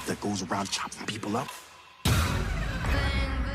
that goes around chopping people up?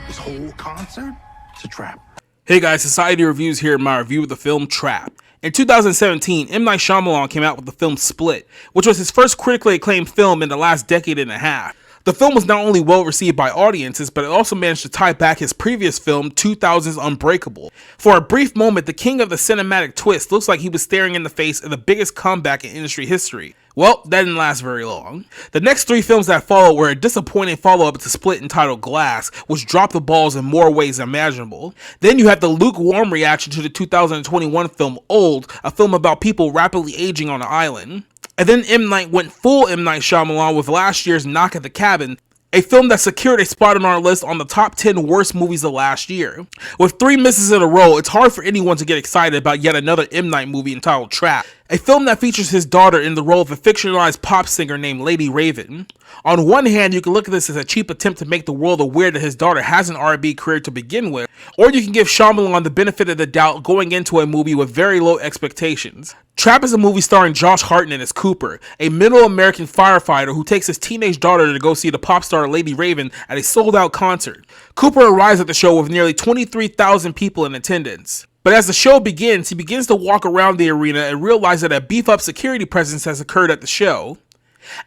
This whole concert? It's a trap. Hey guys, Society Reviews here in my review of the film Trap. In 2017, M. Night Shyamalan came out with the film Split, which was his first critically acclaimed film in the last decade and a half. The film was not only well received by audiences, but it also managed to tie back his previous film, 2000's Unbreakable. For a brief moment, the king of the cinematic twist looks like he was staring in the face of the biggest comeback in industry history. Well, that didn't last very long. The next three films that followed were a disappointing follow-up to Split entitled Glass, which dropped the balls in more ways imaginable. Then you had the lukewarm reaction to the 2021 film Old, a film about people rapidly aging on an island. And then M. Night went full M. Night Shyamalan with last year's Knock at the Cabin, a film that secured a spot on our list on the top 10 worst movies of last year. With 3 misses in a row, it's hard for anyone to get excited about yet another M. Night movie entitled Trap, a film that features his daughter in the role of a fictionalized pop singer named Lady Raven. On one hand, you can look at this as a cheap attempt to make the world aware that his daughter has an R&B career to begin with, or you can give Shyamalan the benefit of the doubt going into a movie with very low expectations. Trap is a movie starring Josh Hartnett as Cooper, a middle American firefighter who takes his teenage daughter to go see the pop star Lady Raven at a sold-out concert. Cooper arrives at the show with nearly 23,000 people in attendance. But as the show begins, he begins to walk around the arena and realize that a beef-up security presence has occurred at the show.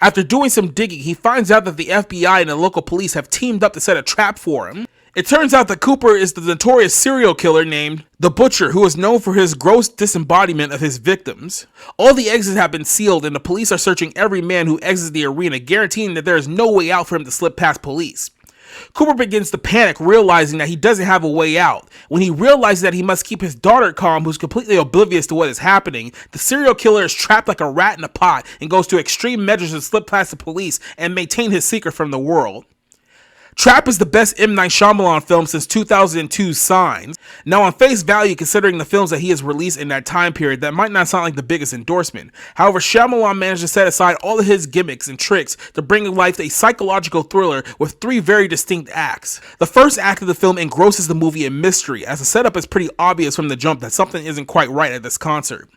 After doing some digging, he finds out that the FBI and the local police have teamed up to set a trap for him. It turns out that Cooper is the notorious serial killer named The Butcher, who is known for his gross disembodiment of his victims. All the exits have been sealed, and the police are searching every man who exits the arena, guaranteeing that there is no way out for him to slip past police. Cooper begins to panic, realizing that he doesn't have a way out. When he realizes that he must keep his daughter calm, who's completely oblivious to what is happening, the serial killer is trapped like a rat in a pot and goes to extreme measures to slip past the police and maintain his secret from the world. Trap is the best M. Night Shyamalan film since 2002's Signs. Now on face value, considering the films that he has released in that time period, that might not sound like the biggest endorsement. However, Shyamalan managed to set aside all of his gimmicks and tricks to bring to life a psychological thriller with 3 very distinct acts. The first act of the film engrosses the movie in mystery, as the setup is pretty obvious from the jump that something isn't quite right at this concert.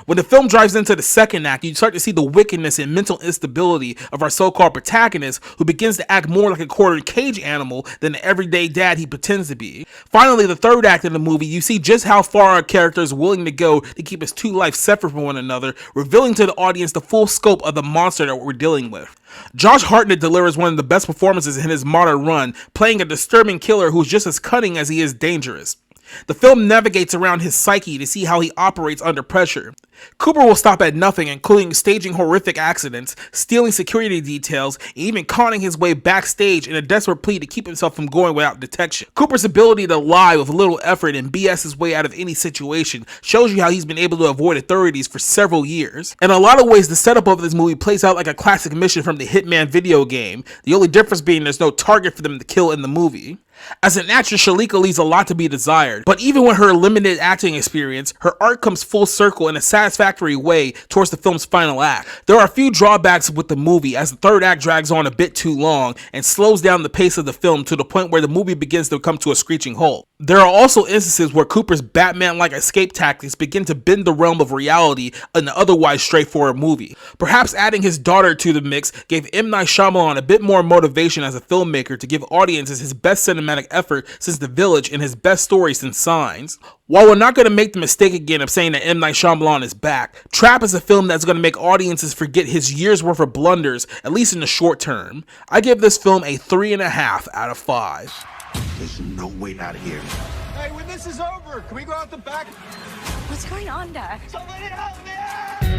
When the film drives into the second act, you start to see the wickedness and mental instability of our so-called protagonist, who begins to act more like a quartered cage animal than the everyday dad he pretends to be. Finally, the third act of the movie, you see just how far our character is willing to go to keep his 2 lives separate from one another, revealing to the audience the full scope of the monster that we're dealing with. Josh Hartnett delivers one of the best performances in his modern run, playing a disturbing killer who's just as cunning as he is dangerous. The film navigates around his psyche to see how he operates under pressure. Cooper will stop at nothing, including staging horrific accidents, stealing security details, and even conning his way backstage in a desperate plea to keep himself from going without detection. Cooper's ability to lie with little effort and BS his way out of any situation shows you how he's been able to avoid authorities for several years. In a lot of ways, the setup of this movie plays out like a classic mission from the Hitman video game, the only difference being there's no target for them to kill in the movie. As an actress, Shalika leaves a lot to be desired, but even with her limited acting experience, her art comes full circle in a satisfactory way towards the film's final act. There are a few drawbacks with the movie, as the third act drags on a bit too long and slows down the pace of the film to the point where the movie begins to come to a screeching halt. There are also instances where Cooper's Batman-like escape tactics begin to bend the realm of reality in an otherwise straightforward movie. Perhaps adding his daughter to the mix gave M. Night Shyamalan a bit more motivation as a filmmaker to give audiences his best cinematic effort since The Village and his best story since Signs. While we're not going to make the mistake again of saying that M. Night Shyamalan is back, Trap is a film that's going to make audiences forget his year's worth of blunders, at least in the short term. I give this film a 3.5 out of 5. There's no way out of here. Hey, when this is over, can we go out the back? What's going on, Dad? Somebody help me!